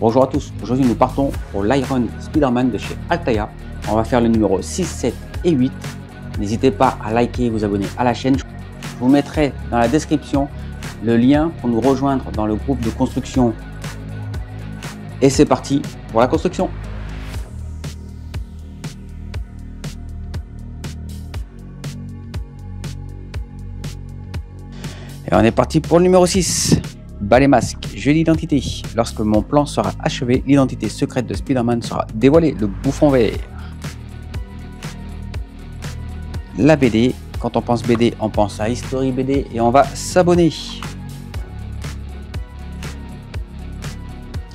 Bonjour à tous, aujourd'hui nous partons pour l'Iron Spider-Man de chez Altaïa. On va faire le numéro 6, 7 et 8. N'hésitez pas à liker et vous abonner à la chaîne. Je vous mettrai dans la description le lien pour nous rejoindre dans le groupe de construction. Et c'est parti pour la construction. Et on est parti pour le numéro 6. Balai masque, jeu d'identité. Lorsque mon plan sera achevé, l'identité secrète de Spider-Man sera dévoilée, le bouffon vert. La BD, quand on pense BD, on pense à History BD et on va s'abonner.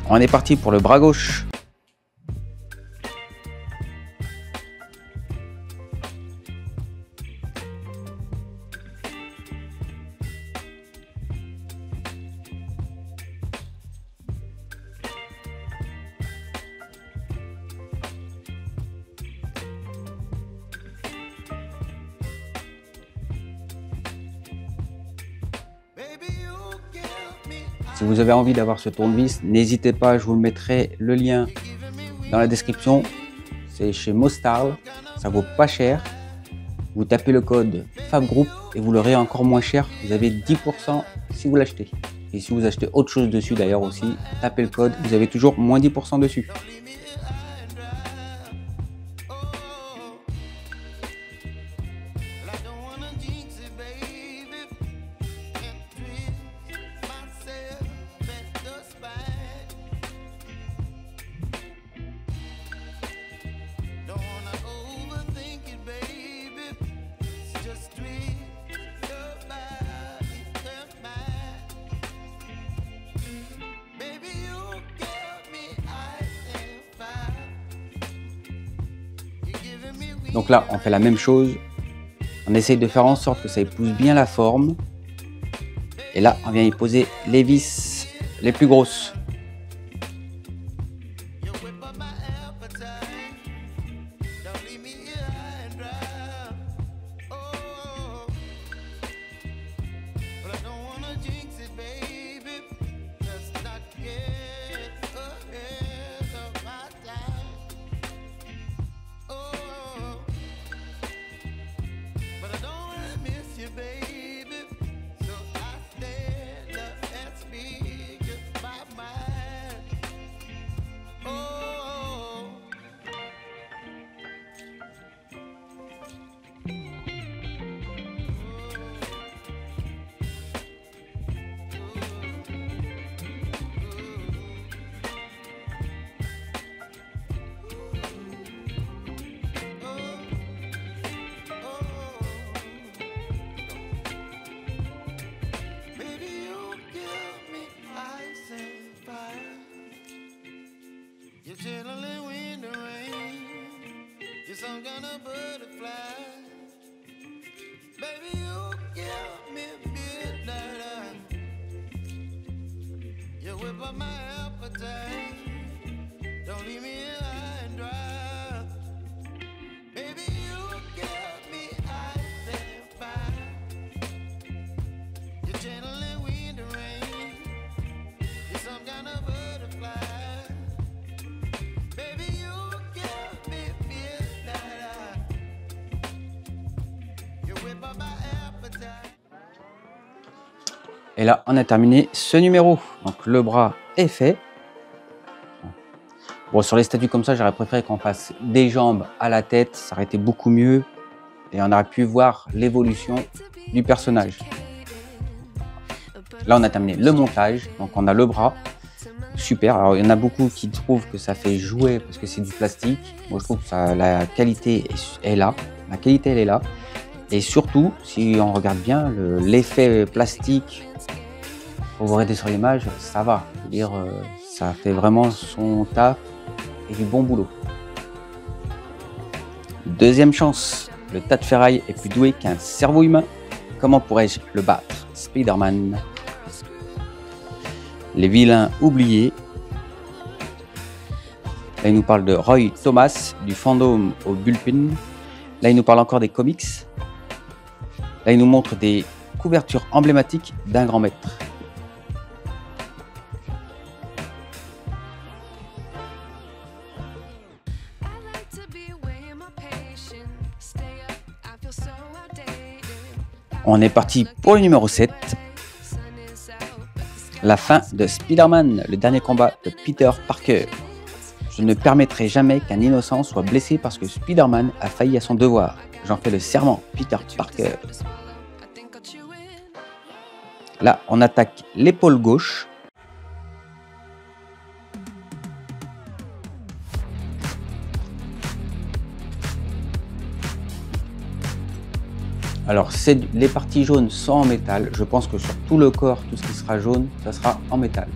On est parti pour le bras gauche. Si vous avez envie d'avoir ce tournevis, n'hésitez pas, je vous mettrai le lien dans la description. C'est chez Mostarl, ça vaut pas cher. Vous tapez le code FabGroup et vous l'aurez encore moins cher. Vous avez 10% si vous l'achetez. Et si vous achetez autre chose dessus d'ailleurs aussi, tapez le code, vous avez toujours moins 10% dessus. Donc là, on fait la même chose. On essaye de faire en sorte que ça épouse bien la forme. Et là, on vient y poser les vis les plus grosses. Some kind of butterfly, baby, you give me midnight. You whip up my appetite. Don't leave me here high and dry. Baby, you give me ice and fire. You're channeling wind and rain. You're some kind of butterfly, baby, you give me midnight. Et là, on a terminé ce numéro. Donc le bras est fait. Bon, sur les statues comme ça, j'aurais préféré qu'on fasse des jambes à la tête. Ça aurait été beaucoup mieux. Et on aurait pu voir l'évolution du personnage. Là, on a terminé le montage. Donc on a le bras. Super. Alors il y en a beaucoup qui trouvent que ça fait jouer parce que c'est du plastique. Moi, je trouve que la qualité est là. La qualité, elle est là. Et surtout, si on regarde bien, l'effet plastique, pour vous regarder sur l'image, ça va. Je veux dire, ça fait vraiment son taf et du bon boulot. Deuxième chance, le tas de ferraille est plus doué qu'un cerveau humain. Comment pourrais-je le battre, Spider-Man? Les vilains oubliés. Là, il nous parle de Roy Thomas, du fandom au bullpen. Là, il nous parle encore des comics. Là, il nous montre des couvertures emblématiques d'un grand maître. On est parti pour le numéro 7. La fin de Spider-Man, le dernier combat de Peter Parker. Je ne permettrai jamais qu'un innocent soit blessé parce que Spider-Man a failli à son devoir. J'en fais le serment, Peter Parker. Là, on attaque l'épaule gauche. Alors, les parties jaunes sont en métal. Je pense que sur tout le corps, tout ce qui sera jaune, ça sera en métal.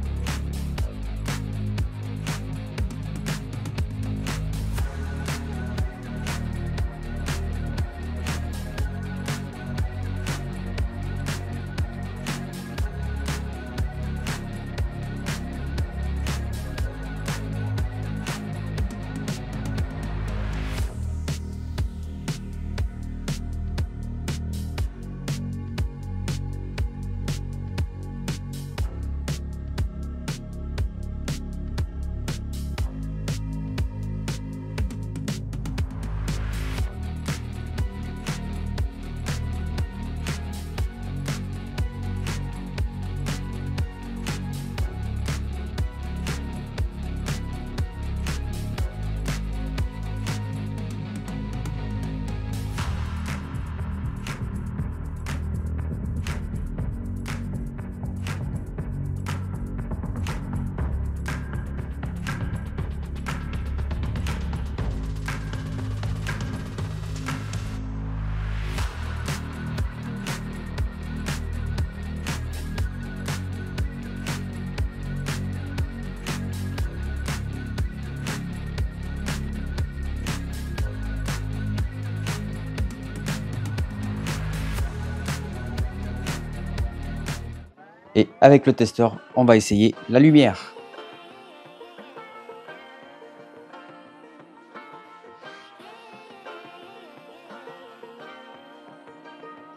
Et avec le testeur, on va essayer la lumière.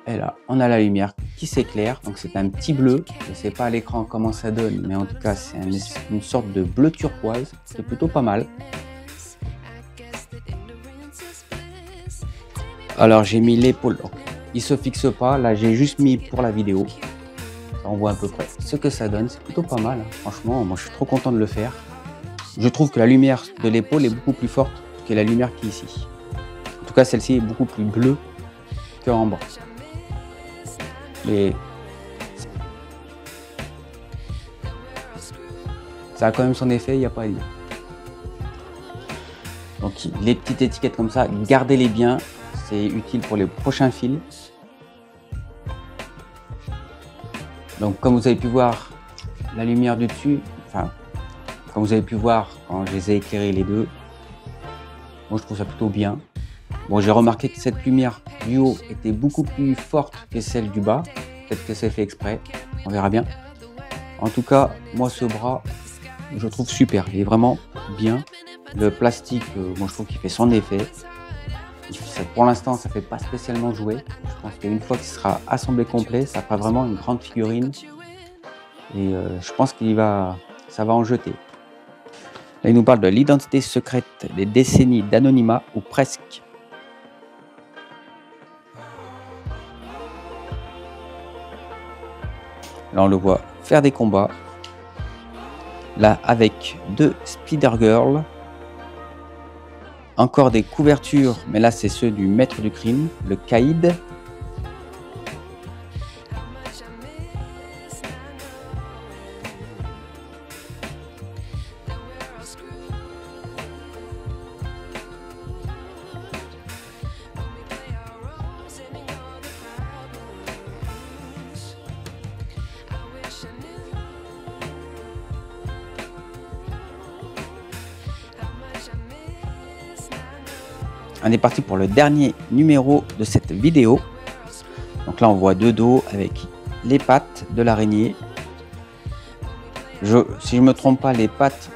Et là, on a la lumière qui s'éclaire. Donc c'est un petit bleu. Je ne sais pas à l'écran comment ça donne, mais en tout cas, c'est une sorte de bleu turquoise. C'est plutôt pas mal. Alors j'ai mis l'épaule. Il se fixe pas. Là, j'ai juste mis pour la vidéo. On voit à peu près ce que ça donne, c'est plutôt pas mal, hein. Franchement, moi je suis trop content de le faire. Je trouve que la lumière de l'épaule est beaucoup plus forte que la lumière qui est ici. En tout cas, celle-ci est beaucoup plus bleue qu'en bas. Mais ça a quand même son effet, il n'y a pas à dire. Donc les petites étiquettes comme ça, gardez-les bien, c'est utile pour les prochains films. Donc comme vous avez pu voir, la lumière du dessus, enfin, comme vous avez pu voir quand je les ai éclairés les deux, moi je trouve ça plutôt bien. Bon, j'ai remarqué que cette lumière du haut était beaucoup plus forte que celle du bas. Peut-être que c'est fait exprès, on verra bien. En tout cas, moi ce bras, je trouve super, il est vraiment bien. Le plastique, moi je trouve qu'il fait son effet. Pour l'instant, ça ne fait pas spécialement jouer. Je pense qu'une fois qu'il sera assemblé complet, ça fera vraiment une grande figurine. Et je pense ça va en jeter. Là, il nous parle de l'identité secrète des décennies d'anonymat, ou presque. Là, on le voit faire des combats. Là, avec deux Spider-Girl. Encore des couvertures, mais là c'est ceux du maître du crime, le Caïd. On est parti pour le dernier numéro de cette vidéo. Donc là on voit deux dos avec les pattes de l'araignée. Si je me trompe pas, les pattes,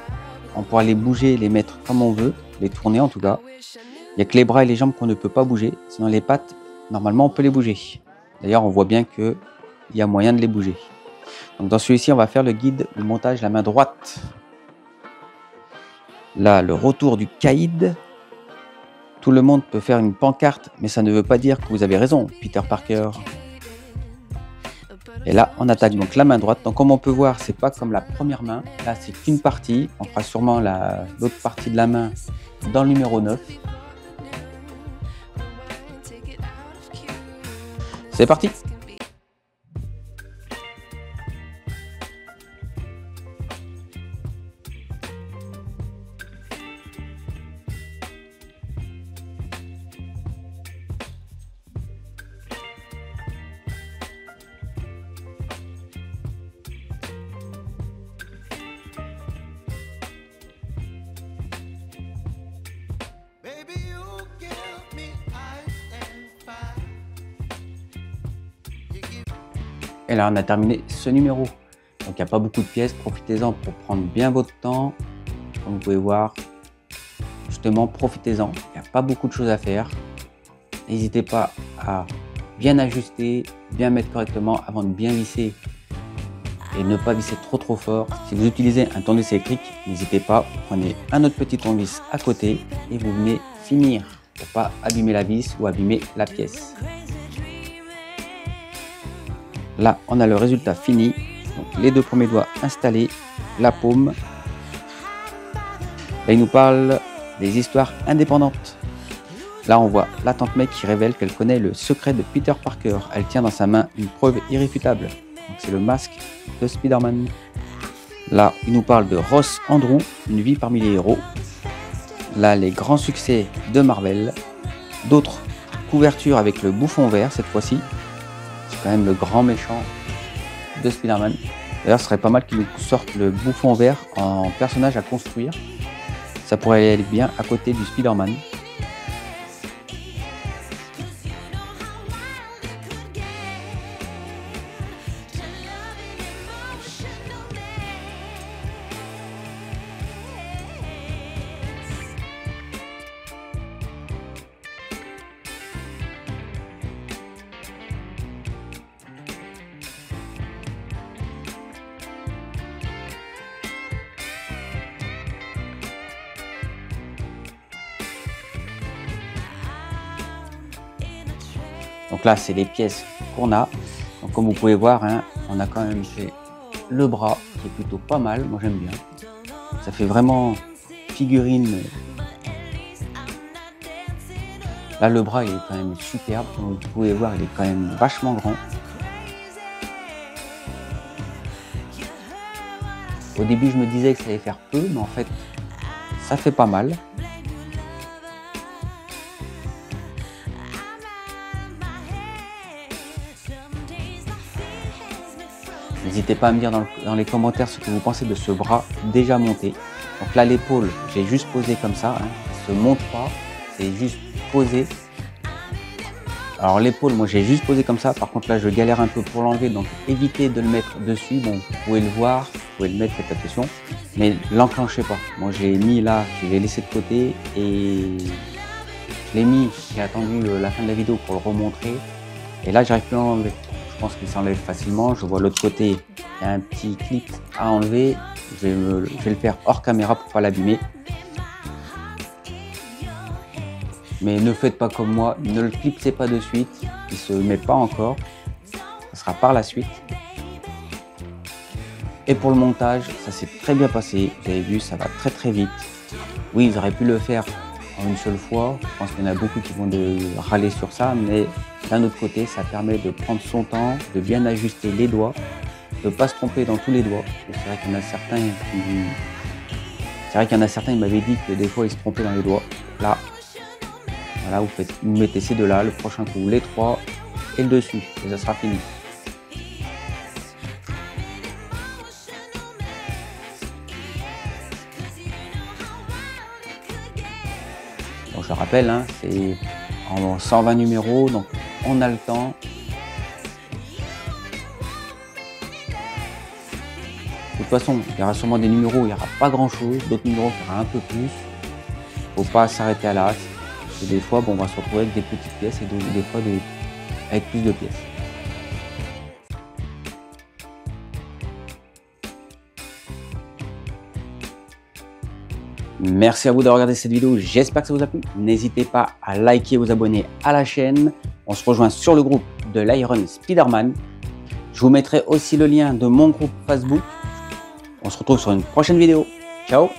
on pourra les bouger, les mettre comme on veut, les tourner en tout cas. Il n'y a que les bras et les jambes qu'on ne peut pas bouger. Sinon les pattes, normalement on peut les bouger. D'ailleurs on voit bien qu'il y a moyen de les bouger. Donc dans celui-ci on va faire le guide du montage la main droite. Là le retour du Caïd. Tout le monde peut faire une pancarte, mais ça ne veut pas dire que vous avez raison, Peter Parker. Et là, on attaque donc la main droite. Donc comme on peut voir, c'est pas comme la première main. Là, c'est qu'une partie. On fera sûrement l'autre partie de la main dans le numéro 9. C'est parti! Baby, you give me ice and fire. You give Et là, on a terminé ce numéro. Donc, il n'y a pas beaucoup de pièces. Profitez-en pour prendre bien votre temps. Comme vous pouvez voir, justement, profitez-en. Il n'y a pas beaucoup de choses à faire. N'hésitez pas à bien ajuster, bien mettre correctement avant de bien visser. Et ne pas visser trop fort. Si vous utilisez un tournevis électrique, n'hésitez pas. Prenez un autre petit tournevis à côté et vous venez finir pour ne pas abîmer la vis ou abîmer la pièce. Là, on a le résultat fini. Donc, les deux premiers doigts installés, la paume. Là, il nous parle des histoires indépendantes. Là, on voit la tante May qui révèle qu'elle connaît le secret de Peter Parker. Elle tient dans sa main une preuve irréfutable. Donc, c'est le masque de Spider-Man. Là, il nous parle de Ross Andrew, une vie parmi les héros. Là, les grands succès de Marvel. D'autres couvertures avec le bouffon vert cette fois-ci. C'est quand même le grand méchant de Spider-Man. D'ailleurs, ce serait pas mal qu'il nous sorte le bouffon vert en personnage à construire. Ça pourrait aller bien à côté du Spider-Man. Donc là, c'est les pièces qu'on a. Donc comme vous pouvez voir, hein, on a quand même fait le bras qui est plutôt pas mal. Moi, j'aime bien. Ça fait vraiment figurine. Là, le bras, il est quand même superbe. Comme vous pouvez voir, il est quand même vachement grand. Au début, je me disais que ça allait faire peu, mais en fait, ça fait pas mal. N'hésitez pas à me dire dans les commentaires ce que vous pensez de ce bras déjà monté. Donc là, l'épaule, j'ai juste posé comme ça. Hein. Ça ne se monte pas, c'est juste posé. Alors l'épaule, moi j'ai juste posé comme ça. Par contre là, je galère un peu pour l'enlever. Donc évitez de le mettre dessus. Bon, vous pouvez le voir, vous pouvez le mettre, faites attention. Mais l'enclenchez pas. Moi j'ai mis là, je l'ai laissé de côté. Et je l'ai mis, j'ai attendu la fin de la vidéo pour le remontrer. Et là, j'arrive plus à l'enlever. Je pense qu'il s'enlève facilement. Je vois l'autre côté, il y a un petit clip à enlever. Je vais le faire hors caméra pour pas l'abîmer. Mais ne faites pas comme moi, ne le clipsez pas de suite. Il se met pas encore. Ça sera par la suite. Et pour le montage, ça s'est très bien passé. Vous avez vu, ça va très vite. Oui, ils auraient pu le faire en une seule fois. Je pense qu'il y en a beaucoup qui vont râler sur ça, mais d'un autre côté, ça permet de prendre son temps, de bien ajuster les doigts, de ne pas se tromper dans tous les doigts. C'est vrai qu'il y en a certains, ils m'avaient dit que des fois ils se trompaient dans les doigts. Là, voilà, vous mettez ces deux-là, le prochain coup, les trois et le dessus, et ça sera fini. Donc je rappelle, hein, c'est en 120 numéros, donc on a le temps. De toute façon, il y aura sûrement des numéros où il n'y aura pas grand chose, d'autres numéros il y aura un peu plus. Faut pas s'arrêter à l'as. Et des fois, bon, on va se retrouver avec des petites pièces et des fois avec plus de pièces. Merci à vous d'avoir regardé cette vidéo, j'espère que ça vous a plu. N'hésitez pas à liker et vous abonner à la chaîne. On se rejoint sur le groupe de l'Iron Spider-Man. Je vous mettrai aussi le lien de mon groupe Facebook. On se retrouve sur une prochaine vidéo. Ciao!